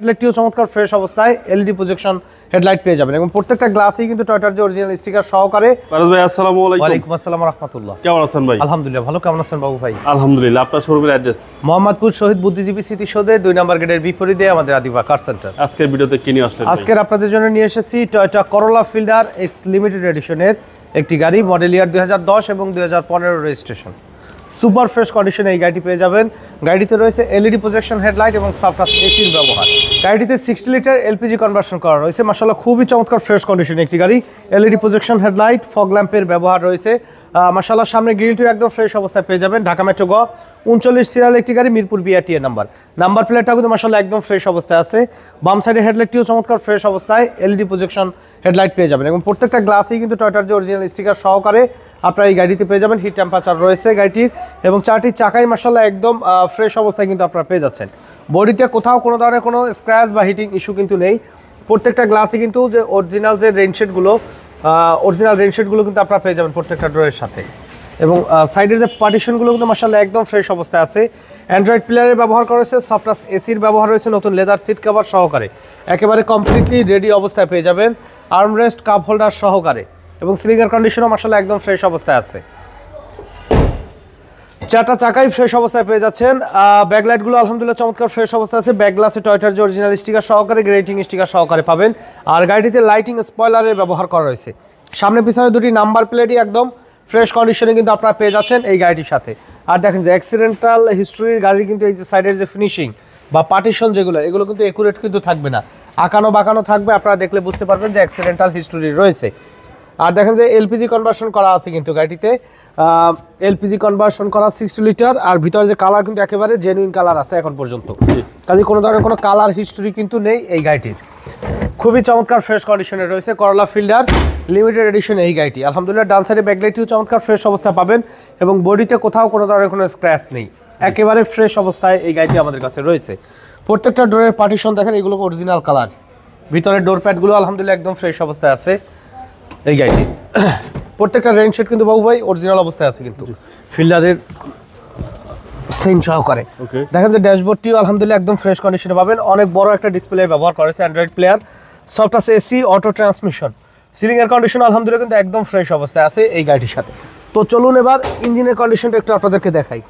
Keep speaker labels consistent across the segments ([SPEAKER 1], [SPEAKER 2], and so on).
[SPEAKER 1] হেডলাইটটিও চমৎকার ফ্রেশ অবস্থায় LED projection headlight পেয়ে যাবেন এবং প্রত্যেকটা গ্লাসেই কিন্তু টয়োটার যে অরিজিনাল স্টিকার সহকারে।
[SPEAKER 2] ফারাজ ভাই আসসালামু আলাইকুম।
[SPEAKER 1] ওয়ালাইকুম আসসালাম ওয়া রাহমাতুল্লাহ।
[SPEAKER 2] কেমন আছেন ভাই?
[SPEAKER 1] আলহামদুলিল্লাহ ভালো। কেমন আছেন বাবু ভাই?
[SPEAKER 2] আলহামদুলিল্লাহ। আপনার শোরুমের অ্যাড্রেস?
[SPEAKER 1] মোহাম্মদপুর শহীদ বুদ্ধিজীবী স্মৃতিসৌধে 2 নম্বর গেটের বিপরীতে আমাদের আদিবা কার সেন্টার।
[SPEAKER 2] আজকের ভিডিওতে কি নিয়ে আসলেন?
[SPEAKER 1] আজকের আপনাদের জন্য নিয়ে এসেছি Toyota Corolla Fielder X limited এডিশনের একটি গাড়ি, মডেল ইয়ার 2010 এবং 2015 রেজিস্ট্রেশন। সুপার ফ্রেশ কন্ডিশনে এই গাড়িটি পেয়ে যাবেন। গাড়িতে রয়েছে এলইডি প্রজেকশন হেডলাইট এবং সফট টাচ এসির ব্যবহার। গাড়িটিতে 60 লিটার এলপিজি কনভার্সন করা রয়েছে। মাশাআল্লাহ খুবই চমৎকার ফ্রেশ কন্ডিশনে একটি গাড়ি। এলইডি প্রজেকশন হেডলাইট, ফগ ল্যাম্পের ব্যবহার রয়েছে। মাশাআল্লাহ সামনে গ্রিলটিও একদম ফ্রেশ অবস্থায় পেয়ে যাবেন। ঢাকা মেট্রো গ 39 সিরিয়াল একটি গাড়ি, মিরপুর বিআরটিএ নাম্বার প্লেটটাও কিন্তু মাশাআল্লাহ একদম ফ্রেশ অবস্থায় আছে। বাম সাইডে হেডলাইটটিও চমৎকার ফ্রেশ অবস্থায় এলইডি প্রজেকশন হেডলাইট পেয়ে যাবেন এবং প্রত্যেকটা গ্লাসেই কিন্তু টয়োটার যে অরিজিনাল স্টিকার সহকারে আপনারা এই গাড়িতে পেয়ে যাবেন। হিট টেম্পারেচার রয়েছে গাড়িটির এবং চারটি চাকাই মাশাআল্লাহ একদম ফ্রেশ অবস্থায় কিন্তু আপনারা পেয়ে যাচ্ছেন। বডিতে কোথাও কোনো ধরনের কোনো স্ক্র্যাচ বা হিটিং ইস্যু কিন্তু নেই। প্রত্যেকটা গ্লাসে কিন্তু যে অরিজিনাল যে রেনশেডগুলো কিন্তু আপনারা পেয়ে যাবেন প্রত্যেকটা ডোরের সাথে এবং সাইডের যে পার্টিশনগুলো কিন্তু মাশাআল্লাহ একদম ফ্রেশ অবস্থায় আছে। অ্যান্ড্রয়েড প্লেয়ারের ব্যবহার করা হয়েছে, সফট টাচ এসির ব্যবহার রয়েছে, নতুন লেদার সিট কভার সহকারে একেবারে কমপ্লিটলি রেডি অবস্থায় পেয়ে যাবেন। আর্মরেস্ট কাপ হোল্ডার সহকারে এবং সিলিংয়ের কন্ডিশনও মাশাআল্লাহ একদম ফ্রেশ অবস্থায় আছে। চারটা চাকাই ফ্রেশ অবস্থায় পেয়ে যাচ্ছেন। ব্যাকলাইটগুলো আলহামদুলিল্লাহ চমৎকার ফ্রেশ অবস্থায় আছে। ব্যাক গ্লাসে টয়োটার যে অরিজিনাল স্টিকার সহকারে, গ্রেটিং স্টিকার সহকারে পাবেন। আর গাড়িটিতে লাইটিং স্পয়লারের ব্যবহার করা রয়েছে। সামনে পিছনে দুটি নাম্বার প্লেটই একদম ফ্রেশ কন্ডিশনে কিন্তু আপনারা পেয়ে যাচ্ছেন এই গাড়িটির সাথে। আর দেখেন যে অ্যাক্সিডেন্টাল হিস্ট্রির গাড়ির কিন্তু এই যে সাইডের যে ফিনিশিং বা পার্টিশন এগুলো কিন্তু একুরেট কিন্তু থাকবে না, আঁকানো বাঁকানো থাকবে। আপনারা দেখলে বুঝতে পারবেন যে অ্যাক্সিডেন্টাল হিস্ট্রি রয়েছে। আর দেখেন যে এলপিজি কনভার্সন করা আছে কিন্তু গাড়িতে, এলপিজি কনভার্সন করা 60 লিটার। আর ভিতরে যে কালার কিন্তু একেবারে জেনুইন কালার আছে এখন পর্যন্ত, কাজে কোনো ধরনের কোনো কালার হিস্ট্রি কিন্তু নেই এই গাড়িটির। খুবই চমৎকার ফ্রেশ কন্ডিশনে রয়েছে করোলা ফিল্ডার লিমিটেড এডিশন এই গাড়িটি। আলহামদুলিল্লাহ ডান সাইডে ব্যাকলাইটটিও চমৎকার ফ্রেশ অবস্থা পাবেন এবং বডিতে কোথাও কোনো ধরনের কোনো স্ক্র্যাচ নেই, একেবারে ফ্রেশ অবস্থায় এই গাড়িটি আমাদের কাছে রয়েছে। প্রত্যেকটা ডোরের পার্টিশন দেখেন, এগুলো অরিজিনাল কালার। ভিতরের ডোর প্যাডগুলো আলহামদুলিল্লাহ একদম ফ্রেশ অবস্থায় আছে এই গাড়িটি। প্রত্যেকটা রেনশেড কিন্তু বাবু ভাই অরিজিনাল অবস্থায় আছে কিন্তু ফিল্ডারের সেন সহকারে। দেখেন যে ড্যাশবোর্ডটিও আলহামদুলিল্লাহ একদম ফ্রেশ কন্ডিশনে পাবেন। অনেক বড় একটা ডিসপ্লে ব্যবহার করেছে, Android player, soft touch AC, auto transmission. Ceiling এর কন্ডিশন আলহামদুলিল্লাহ কিন্তু একদম ফ্রেশ অবস্থায় আছে এই গাড়িটির সাথে। তো চলুন এবার ইঞ্জিনের কন্ডিশনটা একটু আপনাদেরকে দেখাই।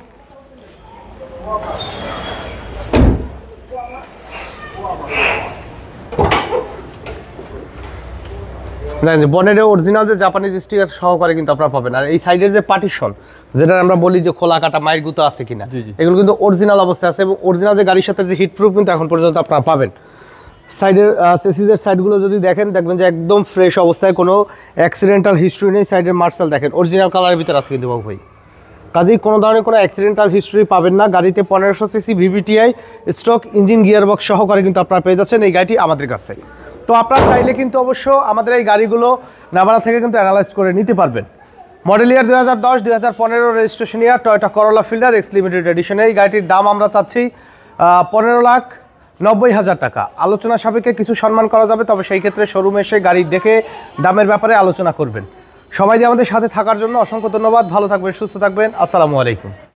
[SPEAKER 1] বনেটে অরিজিনাল যে জাপানিজ স্টিকার সহকারে কিন্তু আপনারা পাবেন। আর এই সাইডের যে পার্টিশন, যেটা আমরা বলি যে খোলা কাটা মায়ের গুঁতো আছে কিনা, এগুলো কিন্তু অরিজিনাল অবস্থায় আছে এবং অরিজিনাল যে গাড়ির সাথে যে হিট প্রুফ কিন্তু এখন পর্যন্ত আপনারা পাবেন। সাইডের চেসিসের সাইডগুলো যদি দেখবেন যে একদম ফ্রেশ অবস্থায়, কোনো অ্যাক্সিডেন্টাল হিস্ট্রি নেই। সাইডের মার্শাল দেখেন অরিজিনাল কালারের ভিতরে আছে কিন্তু বাবু ভাই, কাজেই কোনো ধরনের কোনো অ্যাক্সিডেন্টাল হিস্ট্রি পাবেন না। গাড়িতে 1500 CC VVTi stock engine gearbox সহকারে কিন্তু আপনারা পেয়ে যাচ্ছেন এই গাড়িটি আমাদের কাছে। তো আপনারা চাইলে কিন্তু অবশ্য আমাদের এই গাড়িগুলো নাভানা থেকে কিন্তু অ্যানালাইজ করে নিতে পারবেন। মডেল ইয়ার 2010, 2015 রেজিস্ট্রেশন ইয়ার Toyota Corolla Fielder X limited edition. এই গাড়িটির দাম আমরা চাচ্ছি 15,90,000 টাকা। আলোচনা সাপেক্ষে কিছু সম্মান করা যাবে, তবে সেই ক্ষেত্রে শোরুমে এসে গাড়ি দেখে দামের ব্যাপারে আলোচনা করবেন। সবাই আমাদের সাথে থাকার জন্য অসংখ্য ধন্যবাদ। ভালো থাকবেন, সুস্থ থাকবেন। আসসালামু আলাইকুম।